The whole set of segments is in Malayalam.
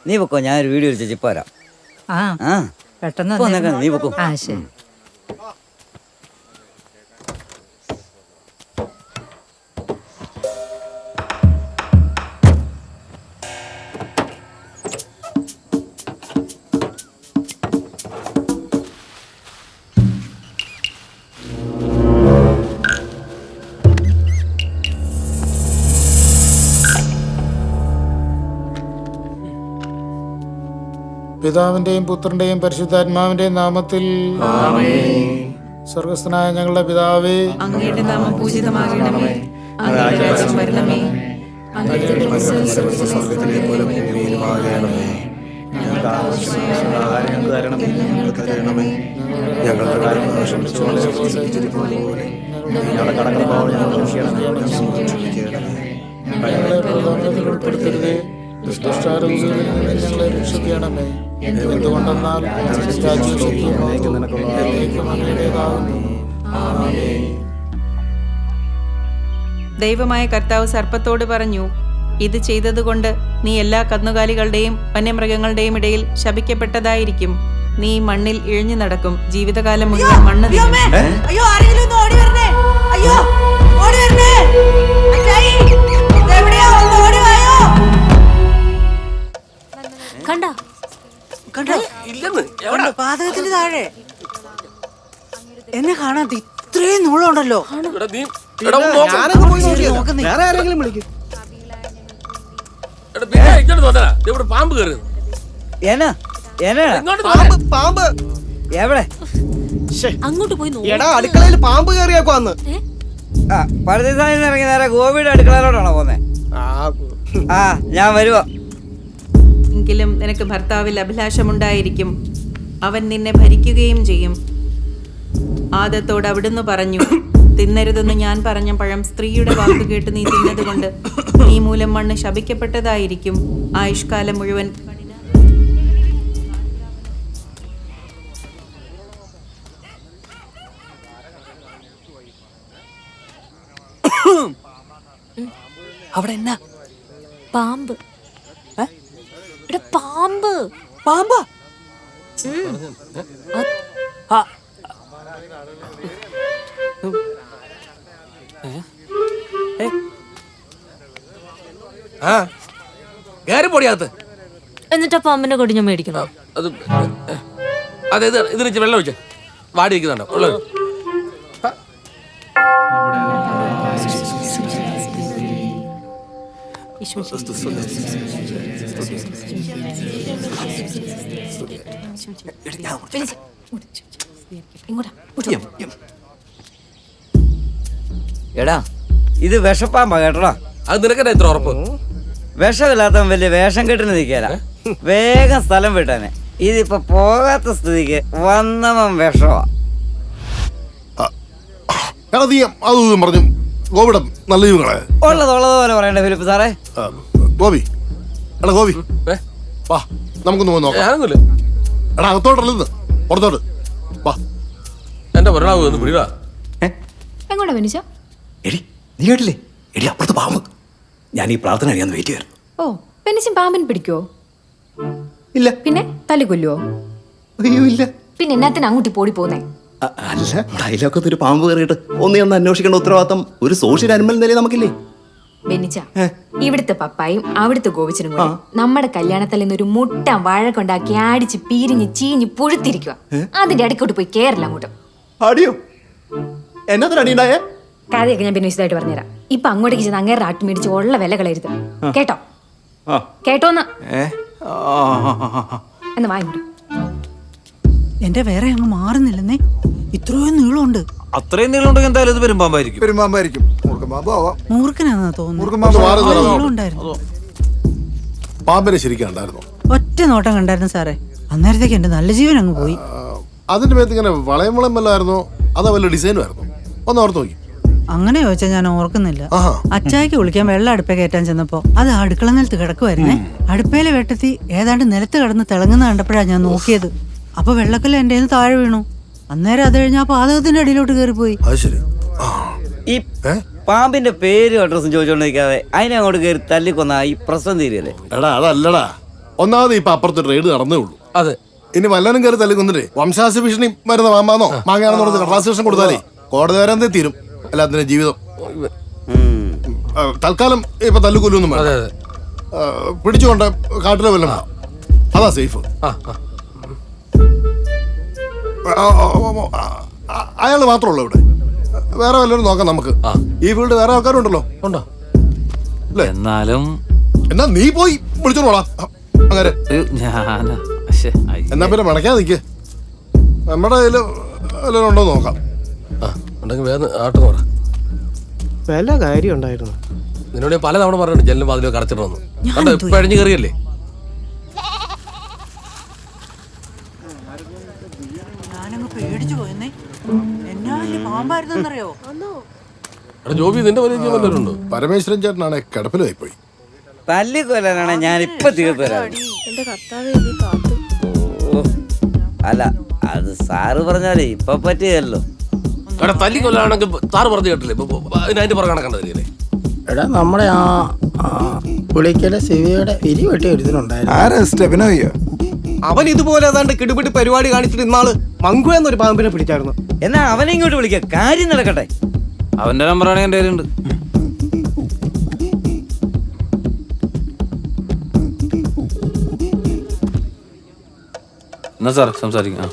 നീ പൊക്കോ, ഞാനൊരു വീഡിയോ വിളിച്ച് ഇപ്പൊ വരാം. ആ പെട്ടെന്ന് നീ പൊക്കോ. ശരി. പിതാവിന്റെയും പുത്രന്റെയും പരിശുദ്ധാത്മാവിന്റെയും നാമത്തിൽ സ്വർഗസ്ഥനായ ഞങ്ങളുടെ പിതാവേ, അങ്ങയുടെ നാമം പൂജിതമാകണമേ. അങ്ങയുടെ രാജ്യം വരണമേ. അങ്ങയുടെ തിരുമനസ്സ് സ്വർഗ്ഗത്തിലെ പോലെ ഭൂമിയിലുമാകണമേ. ഞങ്ങൾക്ക് ആവശ്യമായ ആഹാരം തരണമേ. ഞങ്ങൾക്ക് തരണമേ. ഞങ്ങളുടെ കടങ്ങൾ ക്ഷമിച്ചതുപോലെ ഞങ്ങളുടെ കടങ്ങൾ ഞങ്ങളോട് ക്ഷമിക്കണമേ. ഞങ്ങളെ പ്രലോഭനത്തിൽ ഉൾപ്പെടുത്തരുതേ, ദുഷ്ടാരൂപിയിൽ നിന്ന് ഞങ്ങളെ രക്ഷിക്കണമേ. എന്തുകൊണ്ടെന്നാൽ രാജ്യവും ശക്തിയും മഹത്വവും എന്നേക്കും അങ്ങയുടേതാകുന്നു. ആമേൻ. ദൈവമായ കർത്താവ് സർപ്പത്തോട് പറഞ്ഞു, ഇത് ചെയ്തതുകൊണ്ട് നീ എല്ലാ കന്നുകാലികളുടെയും വന്യമൃഗങ്ങളുടെയും ഇടയിൽ ശപിക്കപ്പെട്ടതായിരിക്കും. നീ മണ്ണിൽ ഇഴഞ്ഞു നടക്കും, ജീവിതകാലം മുഴുവൻ മണ്ണ് തിന്നും. അയ്യോ, ആരെങ്കിലും ഒന്ന് ഓടി വരണേ. അയ്യോ, ഓടി വരണേ. അച്ചായി, ഇതെവിടെയാ? ഒന്ന് ഓടി വായോ. കണ്ടോ? പാതകത്തിന് താഴെ എന്നെ കാണാത്ത ഇത്രയും നൂളുണ്ടല്ലോ. വേറെ ആരെങ്കിലും വിളിക്കും. പാമ്പ് പാമ്പ് എവിടെ? അങ്ങോട്ട് പോയി എടാ, അടുക്കളയിൽ പാമ്പ് കയറിയാക്കുവാന്ന്. പരദേശാനിൽ ഇറങ്ങി നേരെ ഗോപിയുടെ അടുക്കളയിലോട്ടാണോ പോന്നെ? ഞാൻ വരുവാ. എങ്കിലും നിനക്ക് ഭർത്താവിൽ അഭിലാഷമുണ്ടായിരിക്കും, അവൻ നിന്നെ ഭരിക്കുകയും ചെയ്യും. ആദത്തോട് അവിടുന്ന് പറഞ്ഞു, തിന്നരുതെന്ന് ഞാൻ പറഞ്ഞ പഴം സ്ത്രീയുടെ വാക്ക് കേട്ട് നീ തിന്നതുകൊണ്ട് നീ മൂലം മണ്ണ് ശപിക്കപ്പെട്ടതായിരിക്കും. ആയുഷ്കാലം മുഴുവൻ അവിടെ എന്നാ? പാമ്പ്. പാമ്പ്. പാമ്പാ? പൊടിയാത്ത എന്നിട്ടാ പാമ്പിനെ കൊടി ഞാൻ മേടിക്കണോ? അത് അതെ, ഇതിന് വെള്ളം ഒഴിച്ച വാടി വയ്ക്കുന്നുണ്ടോ? വെള്ളം എടാ, ഇത് വിഷപ്പാമ്പാ കേട്ടോടാ. അത് നിനക്കെന്നെ എത്ര ഉറപ്പ്? വിഷമില്ലാത്തവൻ വലിയ വേഷം കെട്ടിന് നിൽക്കല. വേഗം സ്ഥലം വിട്ടാനെ. ഇതിപ്പോ പോകാത്ത സ്ഥിതിക്ക് വന്നവൻ വിഷമാ. അതും പറഞ്ഞു ഗോപിടം നല്ല യുവങ്ങളെ ഉള്ളതുള്ളതുപോലെ പറയണ്ടേ ഫിലിപ്പ് സാറേ? ഗോപി, എടാ ഗോപി, വാ നമുക്കൊന്ന് പോയി നോക്കാം. ഞാനൊന്നുമില്ല. എടാ അകത്തോട്ടല്ലെന്ന് പുറത്തോട്ട് വാ. എന്റെ ഒരാളാവ് ഒന്ന് പിടിവാ. എങ്ങോട്ടാ മനുഷ്യ? എടി, നീ കേട്ടില്ലേ? എടി, അപ്പുറത്ത് പാമ്പ്. ഞാൻ ഈ പ്രാർത്ഥന അറിയാന്ന് വെയിറ്റ് ചെയ്യാറ്. ഓ, പെനിച്ചും പാമ്പിന് പിടിക്കോ? ഇല്ല. പിന്നെ തല്ലിക്കൊല്ലുവോ? അയ്യോ ഇല്ല. പിന്നെ എന്നാത്തിന് അങ്ങോട്ട് പോടി പോന്നേ? അല്ല, അയലൊക്കത്ത് ഒരു പാമ്പ് കയറിയിട്ട് ഒന്ന് അന്വേഷിക്കേണ്ട ഉത്തരവാദിത്തം ഒരു സോഷ്യൽ അനിമൽ നിലയിൽ നമുക്കില്ലേ? ബെന്നിച്ച, ഇവിടുത്തെ പപ്പായും അവിടുത്തെ ഗോപിച്ചനും കൂടെ നമ്മുടെ കല്യാണത്തിൽ നിന്നൊരു മുട്ട വാഴ കൊണ്ടാക്കി ആടിച്ച് പീരിഞ്ഞ് ചീഞ്ഞ് പുഴുത്തിരിക്കുക. അതിന്റെ ഇടയ്ക്കോട്ട് പോയി കേറില്ല അങ്ങോട്ട്. അടിയോ? എന്നതിനടിയുണ്ടായേ? കഥയൊക്കെ ഞാൻ പിന്നെ വിശദമായിട്ട് പറഞ്ഞുതരാം. ഇപ്പൊ അങ്ങോട്ടേക്ക് ചെന്ന് അങ്ങേറെ ആട്ടി മേടിച്ച് ഉള്ള വില കളയരുത്, കേട്ടോ? കേട്ടോന്ന് എന്ന് വാങ്ങിട്ടു. എന്റെ വേറെ അങ്ങ് മാറുന്നില്ലെന്നേ. ഇത്രയും നീളമുണ്ട്. അത്രയും നീളം ഉണ്ടെങ്കിൽ എന്തായാലും ഇത് പെരുമ്പാമ്പായിരിക്കും. പെരുമ്പാമ്പായിരിക്കും. മൂർഖനാണെന്നാ തോന്നുന്നു. പാമ്പിനെ ശരിക്കും ഉണ്ടായിരുന്നു. ഒറ്റ നോട്ടം കണ്ടായിരുന്നു സാറേ. അന്നേരത്തേക്ക് എന്റെ നല്ല ജീവൻ അങ്ങ് പോയി. അതിന്റെ മേത്ത് ഇങ്ങനെ വളയം വല്ലായിരുന്നോ അതോ വല്ല ഡിസൈനും ആയിരുന്നു? ഒന്ന് ഓർത്ത് നോക്കി. അങ്ങനെ ചോദിച്ചാൽ ഞാൻ ഓർക്കുന്നില്ല. അച്ചായിക്ക് വിളിക്കാൻ വെള്ളം അടുപ്പേ കയറ്റാൻ ചെന്നപ്പോ അത് അടുക്കള നിലത്ത് കിടക്കുമായിരുന്നേ. അടുപ്പയിലെ വെട്ടത്തി ഏതാണ്ട് നിലത്ത് കിടന്ന് തിളങ്ങുന്ന കണ്ടപ്പോഴാണ് ഞാൻ നോക്കിയത്. അപ്പൊ വെള്ളക്കല്ല് എന്റെ താഴെ വീണു. അന്നേരം അത് കഴിഞ്ഞാ പാതകത്തിന്റെ അടിയിലോട്ട് കയറിപ്പോയി. ഈ പാമ്പിന്റെ പേരും അഡ്രസ്സും ചോദിച്ചോണ്ടിരിക്കാതെ അതിനെ അങ്ങോട്ട് കയറി തല്ലിക്കൊന്ന ഈ പ്രശ്നം തീരല്ലേ? എടാ അതല്ലടാ, ഒന്നാമത് ഇപ്പൊ അപ്പുറത്ത് റെയ്ഡ് നടന്നേ ഉള്ളൂ. അതെ. ഇനി വല്ലവനും കയറി തല്ലിക്കൊന്നിട്ടേ വംശാശ ഭീഷണി വരുന്ന പാമ്പാന്നോ മാങ്ങയാണെന്ന് പറഞ്ഞ് കടലാസ് കൊടുത്താലേ കോടതി വരാൻ തീരും എല്ലാത്തിനും ജീവിതം. തൽക്കാലം ഇപ്പൊ തല്ലുകൊല്ലൊന്നും വേണ്ട. അതെ അതെ. പിടിച്ചുകൊണ്ട് കാട്ടിലെ വല്ലം അതാ സേഫ്. അയാൾ മാത്രമല്ലോ ഇവിടെ, വേറെ വല്ലവരും നോക്കാം നമുക്ക്. ഈ ഫീൽഡ് വേറെ ആൾക്കാരും ഉണ്ടല്ലോ. ഉണ്ടോ? എന്നാലും എന്നാ നീ പോയി വിളിച്ചോളാം അങ്ങനെ. എന്നാ പിന്നെ മടക്കാ നിൽക്ക്. നമ്മുടെ കയ്യിൽ വല്ലവരും ഉണ്ടോ നോക്കാം. ഉണ്ടെങ്കിൽ വേഗം ആട്ട് പറ. വല്ല കാര്യം ഉണ്ടായിരുന്നു. നിന്നോട് പല തവണ പറഞ്ഞിട്ടുണ്ട് ജനലും വാതിലും കടച്ചിടണമെന്ന്. കണ്ടോ ഇപ്പൊ അഴിഞ്ഞു കയറിയല്ലേ. ഞാനങ്ങ് പേടിച്ചു പോയെന്നേ. എന്നാ വലിയ പാമ്പായിരുന്നറിയോ? എടാ ജോബി, നിന്റെ വലിയ വല്ലവരുണ്ടോ? പരമേശ്വരൻ ചേട്ടനാണെ കിടപ്പിലായി പോയി. തല്ലിക്കൊല്ലാനാണ് ഞാൻ ഇപ്പൊ തീർത്ത് തരാം. അല്ല അത് സാറ് പറഞ്ഞാലേ ഇപ്പൊ പറ്റിയല്ലോ. എടാ തല്ലി കൊല്ലാണെങ്കിൽ സാറ് പറഞ്ഞു കേട്ടില്ലേ, അതിന്റെ പുറകെ കണ്ടതില്ലേ. എടാ നമ്മുടെ ആ പുളിക്കല ശിവയുടെ ഇരി വെട്ടി ഒരുത്തിനുണ്ടായിരുന്നു. അവൻ ഇതുപോലെ ഏതാണ്ട് കിടുപിടി പരിപാടി കാണിച്ചിട്ട് ഇന്നാള് മങ്കു എന്നൊരു പാമ്പിനെ പിടിച്ചായിരുന്നു. എന്നാ അവനെ ഇങ്ങോട്ട് വിളിക്കാം, കാര്യം നടക്കട്ടെ. അവന്റെ നമ്പറാണെങ്കിൽ എൻ്റെ കയ്യിലുണ്ട്. എന്നാ സാർ സംസാരിക്കാം.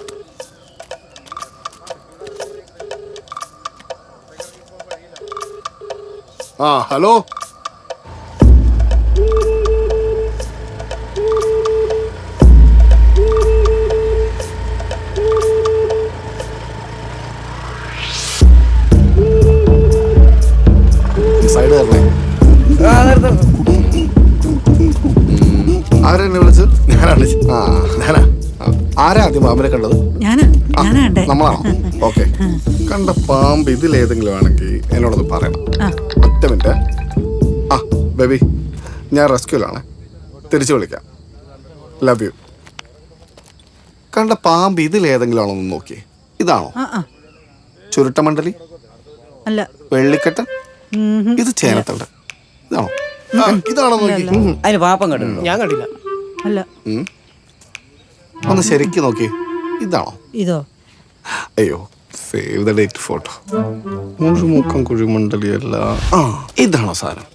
ഹലോ. സൈഡ് തരണേ. ആരെന്നെ വിളിച്ചത്? ഞാനാണ്. ഞാനാ. ആരാ ആദ്യം പാമ്പിനെ കണ്ടത്? ഞാനാ കണ്ടേ. നമ്മളാണോ? ഓക്കെ. കണ്ട പാമ്പ് ഇതിലേതെങ്കിലും ആണെങ്കിൽ എന്നോടൊന്ന് പറയണം. ഒറ്റ മിനിറ്റ്. ബേബി, ഞാൻ റെസ്ക്യൂലാണ്, തിരിച്ചു വിളിക്കാം. Love you. കണ്ട പാമ്പ് ഇതിലേതെങ്കിലും ആണോ ഒന്ന് നോക്കി. ഇതാണോ? ചുരുട്ടമണ്ഡലി അല്ല. വെള്ളിക്കെട്ടൻ? ഇത് ചേനത്തണ്ട്. ഇതാണോ? ഇതാണോ നോക്കി. അതിന് പാപ്പം കണ്ടിട്ടുണ്ടോ? ഞാൻ കണ്ടില്ല. അല്ല. ഒന്ന് ശരിക്കും നോക്കി. ഇതാണോ? ഇതോ? അയ്യോ, സേവ് ദ ഡേറ്റ് ഫോട്ടോ. മുഴുമുക്കം കുഴിമണ്ഡലിയല്ല. ഇതാണോ സാധനം?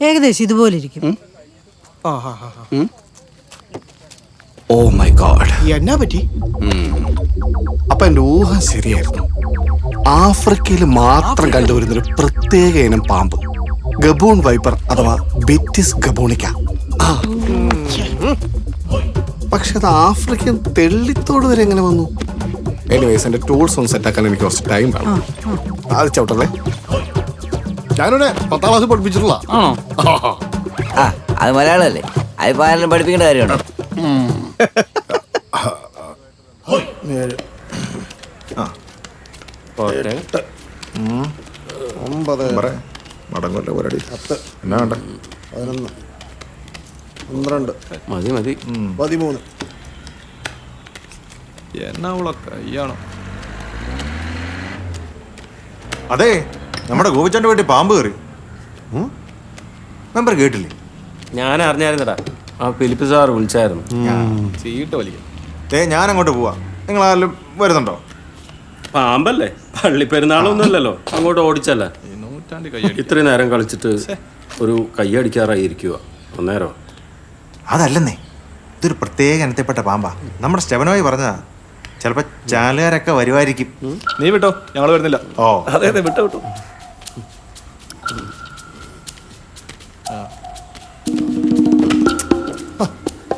ഏകദേശം ഇതുപോലെ ഇരിക്കും. ഓ മൈ ഗോഡ്, എന്നാ പറ്റി? അപ്പൊ എന്റെ ഊഹം ശരിയായിരുന്നു. ആഫ്രിക്കയിൽ മാത്രം കണ്ടുവരുന്നൊരു പ്രത്യേക ഇനം പാമ്പ്, ഗബൂൺ വൈപ്പർ അഥവാ ബെറ്റിസ് ഗബോണിക്ക. പക്ഷെ അത് ആഫ്രിക്കൻ തെള്ളിത്തോട് വരെ എങ്ങനെ വന്നു? എനിവേസ്, എന്റെ ടൂൾസ് ഒന്ന് സെറ്റാക്കാൻ എനിക്ക് കുറച്ച് ടൈം വേണം. അത് ചവിട്ടല്ലേ. ഞാനിവിടെ 10ാം ക്ലാസ് പഠിപ്പിച്ചിട്ടുള്ള. അത് മലയാളമല്ലേ, അതിപ്പോ ആരെങ്കിലും പഠിപ്പിക്കേണ്ട കാര്യമുണ്ടോ? 7 8 9 മടങ്ങല്ലേ ഒരടി 10 എന്നാ വേണ്ട 11 12 മതി മതി 13. എന്നാ കയ്യാണോ? അതെ, നമ്മുടെ ഗോപിച്ചന്റെ വീട്ടിൽ പാമ്പ് കയറി. മെമ്പർ കേട്ടില്ലേ? ഞാൻ അറിഞ്ഞായിരുന്നടാ, ആ ഫിലിപ്പ് സാർ വിളിച്ചായിരുന്നു. ചീട്ട് വലിക്കും. ഞാൻ അങ്ങോട്ട് പോവാ, നിങ്ങൾ ആരെങ്കിലും വരുന്നുണ്ടോ? പാമ്പല്ലേ, പള്ളിപ്പെരുന്നാളൊന്നും അല്ലല്ലോ, അങ്ങോട്ട് ഓടിച്ചല്ല. ഇത്രയും നേരം കളിച്ചിട്ട് ഒരു കയ്യടിക്കാറായി ഇരിക്കുക. അന്നേരം അതല്ലെന്നേ, ഇതൊരു പ്രത്യേക ഇനത്തിൽപ്പെട്ട പാമ്പാ. നമ്മുടെ സ്റ്റെവനോയി പറഞ്ഞാ ചിലപ്പോ ചാലുകാരൊക്കെ വരുമായിരിക്കും. നീ വിട്ടോ, ഞങ്ങൾ വരുന്നില്ല. ഓ അതെ അതെ, വിട്ടോ വിട്ടോ.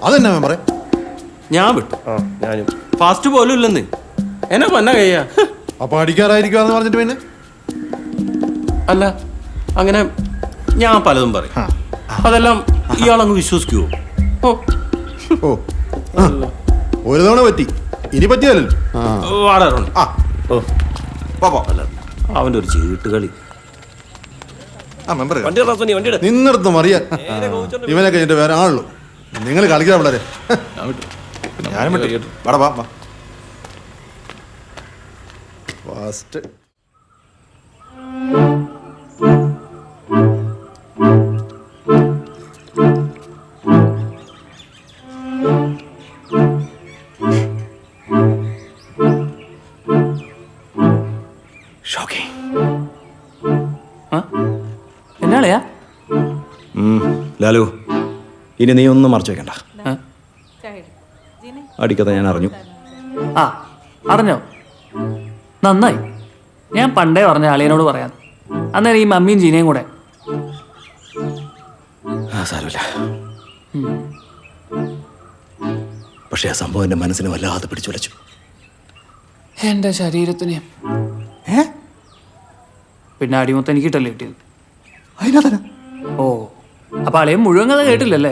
അതെന്നാ മെമ്പറെ? ഞാൻ വിട്ടു. ഞാനും ഫാസ്റ്റ് പോലും ഇല്ലെന്ന്. എന്നാ പന്ന കയ്യാ. അപ്പൊ അടിക്കാറായിരിക്കുവാന്ന് പറഞ്ഞിട്ട് പിന്നെ? അല്ല, അങ്ങനെ ഞാൻ പലതും പറയും, അതെല്ലാം ഇയാളങ്ങ് വിശ്വസിക്കുവോ? ഓ ഒരു തവണ പറ്റി, ഇനി പറ്റിയല്ലോ. അവന്റെ ഒരു ചീട്ടുകളി. നിന്നിടത്ത് മറിയാൻ ഇവനൊക്കെ എന്റെ വേറെ ആളുള്ളൂ. നിങ്ങൾ കളിക്കാൻ വളരെ ഞാനും വിട്ടു. വാടാ വാ. ഫാസ്റ്റ്. എന്നാളെയാ ലാലു, ഇനി നീ ഒന്നും മറച്ചു വെക്കണ്ട. അടിക്കഥ ഞാൻ അറിഞ്ഞു. ആ അറിഞ്ഞോ? നന്നായി. ഞാൻ പണ്ടേ പറഞ്ഞ അളിയനോട് പറയാം. അന്നേരം ഈ മമ്മിയും ജീനയും കൂടെ. സാരമില്ല. പക്ഷെ ആ സംഭവം എൻ്റെ മനസ്സിനെ വല്ലാതെ പിടിച്ചുലച്ചു. എൻ്റെ ശരീരത്തിന് പിന്നെ അടിമൊത്തം എനിക്ക് കിട്ടല്ലേ കിട്ടിയത്. ഓ, അപ്പൊ അളിയൻ മുഴുവൻ കഥ കേട്ടില്ലല്ലേ?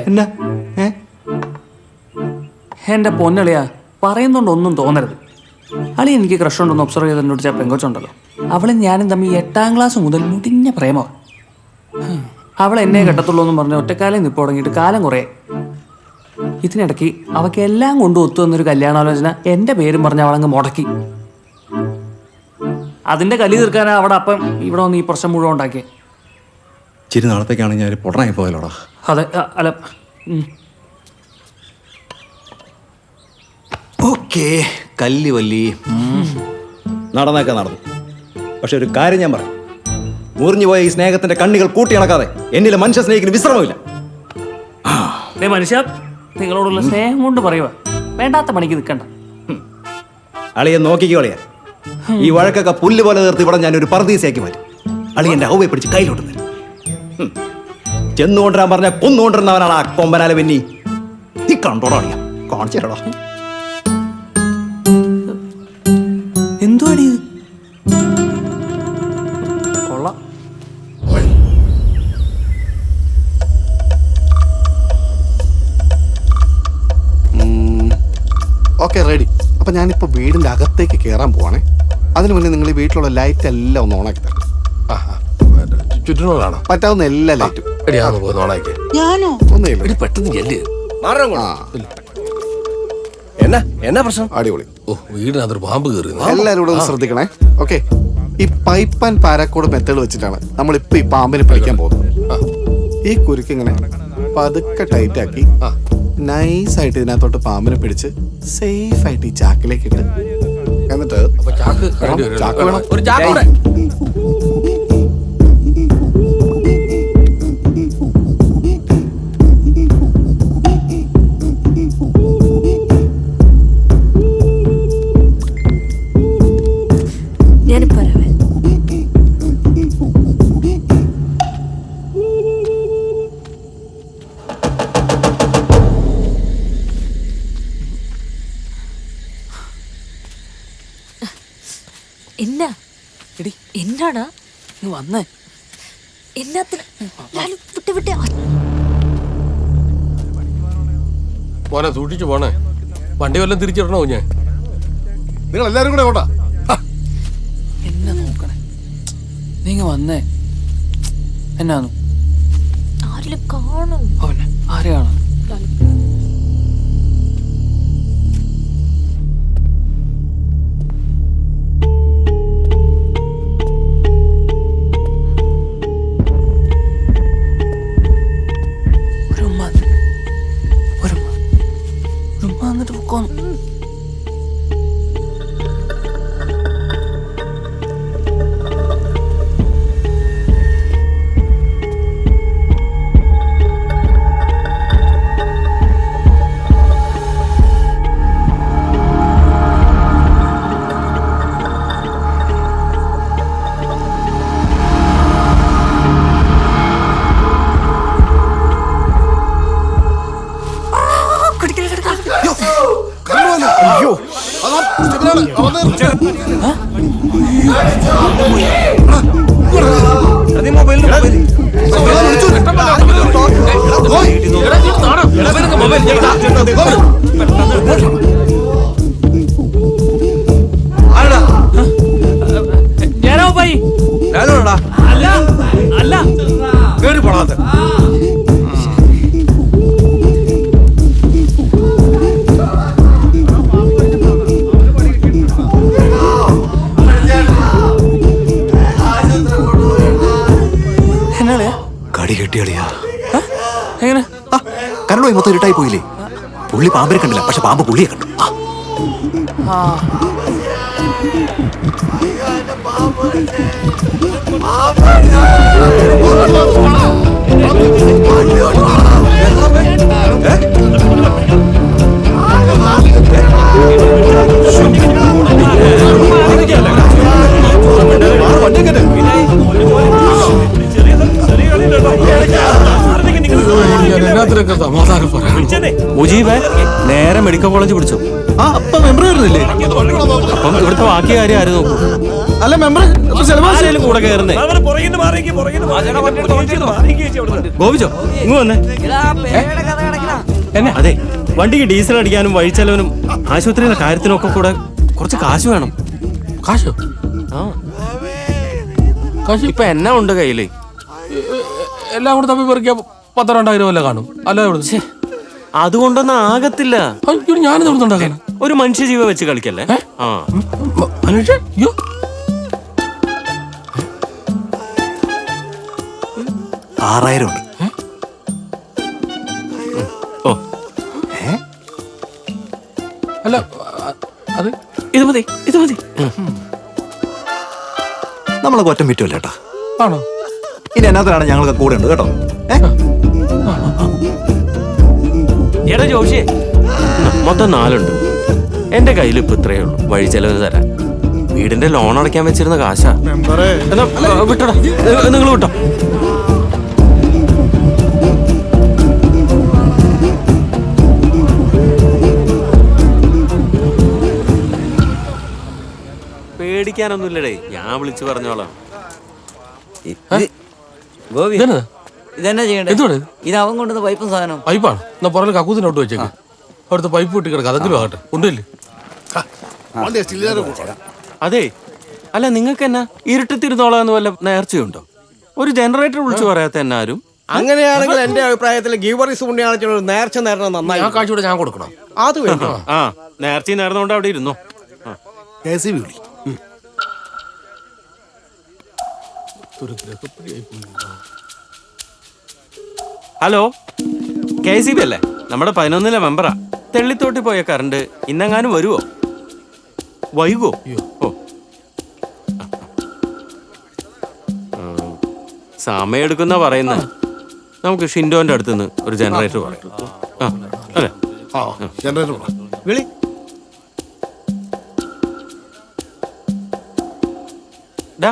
എൻ്റെ പൊന്നളിയാ, പറയുന്നോണ്ട് ഒന്നും തോന്നരുത്. അളി എനിക്ക് ക്രഷ് ഉണ്ടെന്ന് ഒബ്സർവ് ചെയ്തതിനോട് ചാ പെങ്കൊച്ചുണ്ടല്ലോ, അവളും ഞാനും തമ്മിൽ 8ാം ക്ലാസ് മുതൽ മുടിഞ്ഞ പ്രേമമാണ്. അവൾ എന്നെ കെട്ടത്തുള്ളൂ എന്ന് പറഞ്ഞ് ഒറ്റക്കാലം നിപ്പ് തുടങ്ങിയിട്ട് കാലം കുറേ. ഇതിനിടയ്ക്ക് അവൾക്ക് എല്ലാം കൊണ്ടും ഒത്തു വന്നൊരു കല്യാണാലോചന എൻ്റെ പേരും പറഞ്ഞ് അവളങ്ങ് മുടക്കി. അതിൻ്റെ കലി തീർക്കാനാണ് അവിടെ അപ്പം ഇവിടെ വന്ന് ഈ പ്രശ്നം മുഴുവൻ ഉണ്ടാക്കിയത്. ചിരി നാളത്തേക്കാണെങ്കിൽ ഞാൻ പൊടനായി പോയല്ലോടാ. അതെ, അല്ല ഓക്കേ, കല്ലി വല്ലി നടന്നേക്കാൻ നടന്നു. പക്ഷെ ഒരു കാര്യം ഞാൻ പറയാം, മുറിഞ്ഞു പോയ ഈ സ്നേഹത്തിന്റെ കണ്ണികൾ കൂട്ടി അണക്കാതെ എന്നിലെ മനുഷ്യ സ്നേഹിക്കുന്ന വിശ്രമമില്ല. മനുഷ്യ, നിങ്ങളോടുള്ള സ്നേഹം കൊണ്ട് പറയുക, വേണ്ടാത്ത പണിക്ക് നിൽക്കണ്ട. അളിയെ നോക്കിക്കോ അളിയ, ഈ വഴക്കൊക്കെ പുല്ല് പോലെ തീർത്ത് ഇവിടെ ഞാനൊരു പർദീസയാക്കി മാറ്റും. അളിയന്റെ ഔവയെ പിടിച്ച് കയ്യിലോട്ട് തരും. ചെന്നുകൊണ്ടിരാൻ പറഞ്ഞ കൊന്നുകൊണ്ടിരുന്നവനാണ് ആ കൊമ്പനാല വെന്നി. നീ കണ്ടോടാ അളിയ, കാണിച്ചു തരടാ. എന്തുവാടി കൊള്ളാം. Okay, ready. അപ്പൊ ഞാനിപ്പോ വീടിന്റെ അകത്തേക്ക് കയറാൻ പോവാണേ. അതിനു മുന്നേ നിങ്ങൾ ഈ വീട്ടിലുള്ള ലൈറ്റ് എല്ലാം ഒന്ന് ഓണാക്കി തരണം. ചുറ്റിനോടാണോ? പറ്റാവുന്ന എല്ലാ ലൈറ്റും ഒന്നേ പെട്ടെന്ന് ചെല്ല്. എന്നാ പ്രശ്നം? അടിപൊളി. ഓ, വീടിനകത്തൊരു പാമ്പ് കയറി. എല്ലാവരും കൂടെ ഒന്ന് ശ്രദ്ധിക്കണേ. ഓക്കെ, ഈ പൈപ്പ് ആൻഡ് പാരാക്കോഡ് മെത്തേഡ് വെച്ചിട്ടാണ് നമ്മളിപ്പോ ഈ പാമ്പിനെ പിടിക്കാൻ പോകുന്നത്. ഈ കുരുക്കിങ്ങനെ പതുക്കെ ടൈറ്റ് ആക്കി നൈസായിട്ട് ഇതിനകത്തോട്ട് പാമ്പിനെ പിടിച്ച് സേഫ് ആയിട്ട് ഈ ചാക്കിലേക്ക് ഇട്ട്, എന്നിട്ട് ചാക്ക് വേണം. ഒരു ചാക്ക് കൂടെ. എന്നാടാ വന്നേ? പോനെ സൂക്ഷിച്ചു പോണേ. വണ്ടി വല്ലതും തിരിച്ചിടണോ ഞാൻ? നിങ്ങൾ എല്ലാരും കൂടെ ഓട്ടാ. എന്നെ നോക്കണേ, നീങ്ങ വന്നേ. എന്നാന്നു ആരെങ്കിലും കാണും? അവനെ ആരെ കാണാം? എന്നിട്ട് പൊക്കോന്നു. അയ്യോ, ഞാനോ പോയി അല്ല അല്ല കേറി പോണാത്ത. കടി കെട്ടിയളിയാ. എങ്ങനെ? കരളുമായി മൊത്തം ഇരുട്ടായി പോയില്ലേ? പുള്ളി പാമ്പിനെ കണ്ടില്ല, പക്ഷെ പാമ്പ് പുള്ളിയെ കണ്ടു. മുജീബേ നേരെ മെഡിക്കൽ കോളേജ് പിടിച്ചു. ആ അപ്പൊ മെമ്പർ വരുന്നില്ലേ? അപ്പം ഇവിടുത്തെ ബാക്കി കാര്യം ആര് നോക്കും? അല്ല മെമ്പർ ആരെങ്കിലും കൂടെ കയറുന്നേ. ഗോപിച്ചോ ഇങ്ങ് വന്നേ. എന്നെ അതെ, വണ്ടിക്ക് ഡീസൽ അടിക്കാനും വഴിച്ചെലവിനും ആശുപത്രിയിലെ കാര്യത്തിനും ഒക്കെ കൂടെ കുറച്ച് കാശ് വേണം. കാശോ? ആ കാശ് ഇപ്പൊ എന്നാ ഉണ്ട് കയ്യില്? എല്ലാം കൂടെ തപ്പി പറിക്കാൻ 10-2000 വല്ല കാണും. അല്ല ഇവിടെ അതുകൊണ്ടൊന്നും ആകത്തില്ല. ഞാനിത് ഇവിടെ ഉണ്ടാക്കാൻ ഒരു മനുഷ്യജീവ വെച്ച് കളിക്കല്ലേ. ആ മനുഷ്യ 6000 ഉണ്ട്. ഓ അല്ല അത് ഇത് മതി, ഇത് മതി. നമ്മളെ കൊറ്റം വിറ്റുമല്ല കേട്ടാ. ആണോ? ഇനി എന്നാത്തിനാണ് ഞങ്ങൾക്ക് കൂടെ ഉണ്ട് കേട്ടോ. എടാ ജോഷിയെ, മൊത്തം 4 ഉണ്ട്. എന്റെ കയ്യിൽ ഇപ്പൊ ഇത്രയേ ഉള്ളൂ വഴി ചെലവ് തരാൻ. വീടിന്റെ ലോൺ അടയ്ക്കാൻ വെച്ചിരുന്ന കാശാ. എന്നാ വിട്ടോടാ, നിങ്ങൾ വിട്ടോ. പേടിക്കാനൊന്നുമില്ലടേ, ഞാൻ വിളിച്ചു പറഞ്ഞോളാം. ഗോപി ഇതെന്നാ? ഇതെന്നാ ചെയ്യണ്ടേ? എന്തുവാണ്? ഇത് അവൻ കൊണ്ടുവന്ന പൈപ്പും സാധനം. പൈപ്പാണ്. എന്നാ പുറകിൽ കക്കൂത്തിനോട്ട് വെച്ചേക്ക്. അവിടുത്തെ പൈപ്പ് പൊട്ടി കിടക്കുക. അതെങ്കിലും ആകട്ടെ. ഉണ്ടല്ലേ? അതെ, അല്ല നിങ്ങൾക്ക് എന്നാ ഇരുട്ടത്തിരുന്നോളാന്ന് വല്ല നേർച്ചയുണ്ടോ? ഒരു ജനറേറ്റർ വിളിച്ചു പറയാത്ത എന്നാരും. അങ്ങനെയാണെങ്കിൽ എന്റെ അഭിപ്രായത്തിൽ ഗീവറീസ് പുണ്യാളത്തിന് ഒരു നേർച്ച നേരണം നന്നായി. ആ കാശ് കൂടെ ഞാൻ കൊടുക്കണം. അത് വേണ്ട. ആ നേർച്ച നേർന്നുകൊണ്ട് അവിടെ ഇരുന്നോ. വിളി. ഹലോ, KCB അല്ലേ? നമ്മുടെ 11-ലെ മെമ്പറാ. തെള്ളിത്തോട്ടി പോയ കറണ്ട് ഇന്നെങ്ങാനും വരുവോ? വൈകോ? ഓ സമയം എടുക്കുന്ന പറയുന്നത്. നമുക്ക് ഷിൻഡോന്റെ അടുത്തുനിന്ന് ഒരു ജനറേറ്റർ പറയാം. അല്ലേ? വിളി. ഡാ,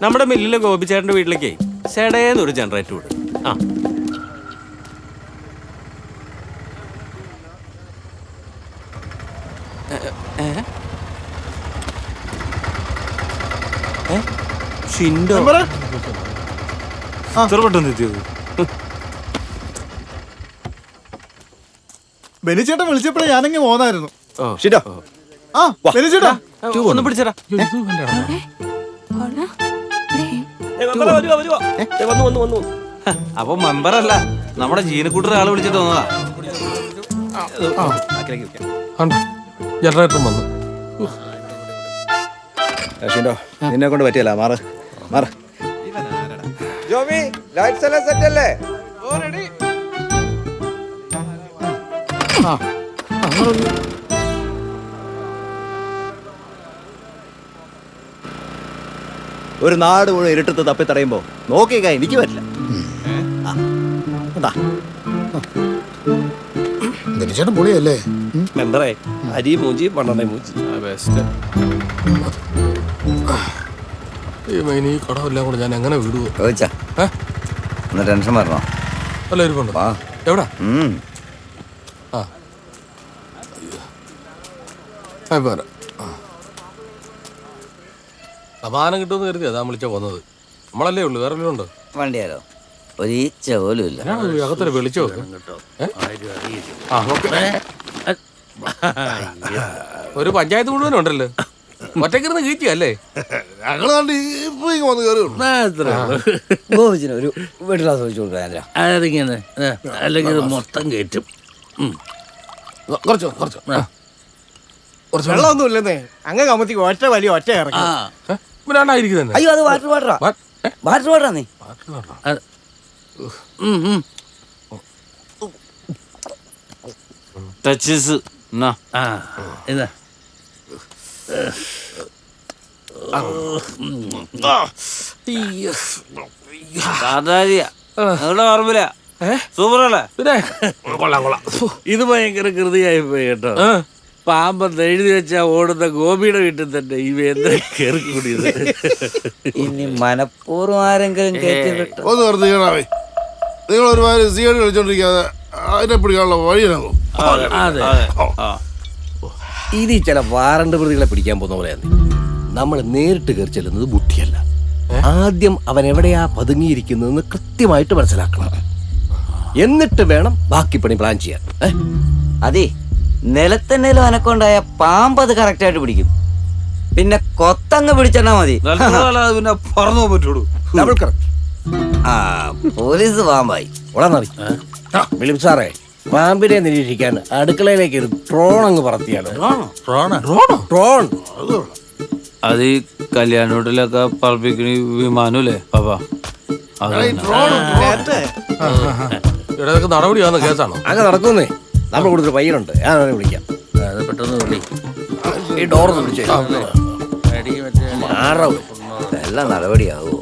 നമ്മുടെ മില്ലിലെ ഗോപിച്ചേട്ടന്റെ വീട്ടിലേക്ക് ഷെടേന്ന് ഒരു ജനറേറ്റർ വിടും. ആ ഷിൻഡോ ചെറുപെട്ടെന്ന് എത്തിയത്. ബെനിച്ചേട്ടൻ വിളിച്ചപ്പോഴേ ഞാനെങ്കിൽ പോന്നായിരുന്നു. ഷിൻഡോ, ആ ബെനിച്ചേട്ടാ ഒന്ന് പിടിച്ചടാ. അപ്പൊ മെമ്പറല്ല, നമ്മുടെ ജീനക്കൂട്ടർ ആള് വിളിച്ചിട്ട് വന്നതാ. ജനറേറ്റർ വന്നു. ഷിൻഡോ, നിന്നെ കൊണ്ട് പറ്റിയല്ല. മാറ് മാറ്. ജോമി, ലൈറ്റ്സ് എല്ലാം സെറ്റ് അല്ലേ? ഒരു നാട് മുഴുവൻ ഇരുട്ടത്ത് തപ്പി തടയുമ്പോ നോക്കിക്കാ എനിക്ക് പറ്റില്ല. ബെനിച്ചേട്ടൻ പൊളിയല്ലേ? മെമ്പറേ, അരി മൂഞ്ചി പണ്ടേ മൂഞ്ചി. ഈ കടമെല്ലാം കൂടെ ഞാൻ എങ്ങനെ വിടുവോ? ചോദിച്ചാ ടെൻഷൻ വരണോ? അല്ല ഇരിപ്പുണ്ടോ? എവിടാ? സമാധാനം കിട്ടുമെന്ന് കരുതി അതാ വിളിച്ചാ വന്നത്. നമ്മളല്ലേ ഉള്ളു, വേറെ വല്ലതും ഉണ്ടോ? വണ്ടിയാലോ? ഒരു ഈച്ച പോലും ഇല്ല. അകത്തൊരു വിളിച്ചോ? ഒരു പഞ്ചായത്ത് മുഴുവനും ഉണ്ടല്ലോ. ഒറ്റക്കിരുന്ന് കീറ്റിയല്ലേ? ഗോപിച്ചിന് ഒരു വീട്ടിലാ ചോദിച്ചു കൊടുക്കാൻ. അല്ലെങ്കിൽ മൊത്തം കയറ്റും. കുറച്ചോ കുറച്ചോ വെള്ളമൊന്നും ഇല്ലെന്നേ. അങ്ങ് കമത്തിക്ക് ഒറ്റ വലിയ ഒറ്റ ഇറങ്ങി. ഇവനാണ്ടായിരിക്കുന്നേ. അയ്യോ, അത് വാട്ടർ വാട്ടറാ. വാട്ടർ വാട്ടറാ. നീ ഓർമ്മയില്ല സൂപ്പറല്ലേ? പിന്നെ കൊള്ളാം കൊള്ളാം. ഇത് ഭയങ്കര കൃതിയായി പോയി കേട്ടോ. പാമ്പെന്ന് എഴുതി വെച്ചാ ഓടുന്ന ഗോപിയുടെ വീട്ടിൽ തന്നെ ഇവ എന്താ കയറി കൂടിയത്. ഇനി മനഃപൂർവ്വം ആരെങ്കിലും കയറ്റി വിട്ടു. ഒന്ന് നിർത്തിക്കണേ. നിങ്ങൾ ഒരുമാതിരി സീഡ് കളിച്ചോണ്ടിരിക്കാതെ അതിനെ പിടിക്കാനുള്ള വഴിയാകും. ഇത് ചില വാറണ്ട് പ്രതികളെ പിടിക്കാൻ പോകുന്ന പോലെയാണ്. നമ്മൾ നേരിട്ട് കയറി ചെല്ലുന്നത് ബുദ്ധിയല്ല. ആദ്യം അവൻ എവിടെയാ പതുങ്ങിയിരിക്കുന്നതെന്ന് കൃത്യമായിട്ട് മനസ്സിലാക്കണം. എന്നിട്ട് വേണം ബാക്കി പണി പ്ലാൻ ചെയ്യാൻ. അതെ, നിലത്തെന്നേലും അനക്കൊണ്ടായ പാമ്പ് അത് കറക്റ്റ് ആയിട്ട് പിടിക്കും. പിന്നെ കൊത്തങ്ങ് പിടിച്ചെന്നാ മതി. പിന്നെ പറന്നു പറ്റുള്ളൂ. Double correct. ആ പോലീസ് പാമ്പായി. വിളിം സാറേ, പാമ്പിനെ നിരീക്ഷിക്കാൻ അടുക്കളയിലേക്ക് ഒരു ഡ്രോൺ അങ്ങ് പറത്തിയാണ്. ഡ്രോൺ അത് ഈ കല്യാണോട്ടിലൊക്കെ പറപ്പിക്കുന്ന വിമാനല്ലേ പാപ്പാ? ഇതൊക്കെ നടപടിയാവുന്ന കേസാണോ? അങ്ങനെ നടക്കുന്നേ. നമ്മൾ കൂടുതൽ പയ്യനുണ്ട്, ഞാൻ അവനെ വിളിക്കാം. പെട്ടെന്ന് വിളി. ഈ ഡോറൊന്ന് വിളിച്ചേ. എല്ലാം നടപടിയാവും.